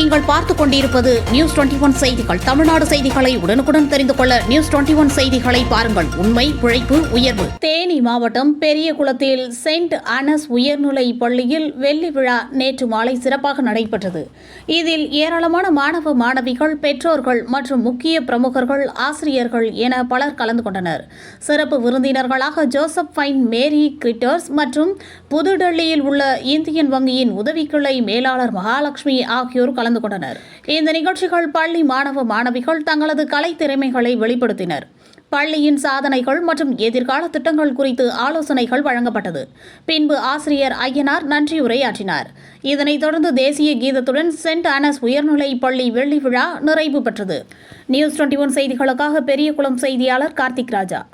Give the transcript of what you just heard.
நீங்கள் பார்த்துக் கொண்டிருப்பது நியூஸ் 21 செய்திகள். தமிழ்நாடு செய்திகளை உடனுக்குடன் தெரிந்து கொள்ள நியூஸ் 21 செய்திகளை பாருங்கள். உண்மை, உழைப்பு, உயர்வு. தேனி மாவட்டம் பெரியகுளத்தில் செயின்ட் அனஸ் உயர்நிலைப் பள்ளியில் வெள்ளி விழா நேற்று மாலை சிறப்பாக நடைபெற்றது. இதில் ஏராளமான மாணவ மாணவிகள், பெற்றோர்கள் மற்றும் முக்கிய பிரமுகர்கள், ஆசிரியர்கள் என பலர் கலந்து கொண்டனர். சிறப்பு விருந்தினர்களாக ஜோசப் ஃபைன் மேரி கிரிட்டர்ஸ் மற்றும் புதுடெல்லியில் உள்ள இந்தியன் வங்கியின் உதவி கிளை மேலாளர் மகாலட்சுமி ஆகியோர் கலந்து கொண்டனர். இந்த நிகழ்ச்சிகள் பள்ளி மாணவ மாணவிகள் தங்களது கலை திறமைகளை வெளிப்படுத்தினர். பள்ளியின் சாதனைகள் மற்றும் எதிர்கால திட்டங்கள் குறித்து ஆலோசனைகள் வழங்கப்பட்டது. பின்பு ஆசிரியர் ஐயனார் நன்றியுரையாற்றினார். இதனைத் தொடர்ந்து தேசிய கீதத்துடன் செயின்ட் அனஸ் உயர்நிலைப் பள்ளி வெள்ளி விழா நிறைவு பெற்றது. நியூஸ் 21 செய்திகளுக்காக பெரியகுளம் செய்தியாளர் கார்த்திக் ராஜா.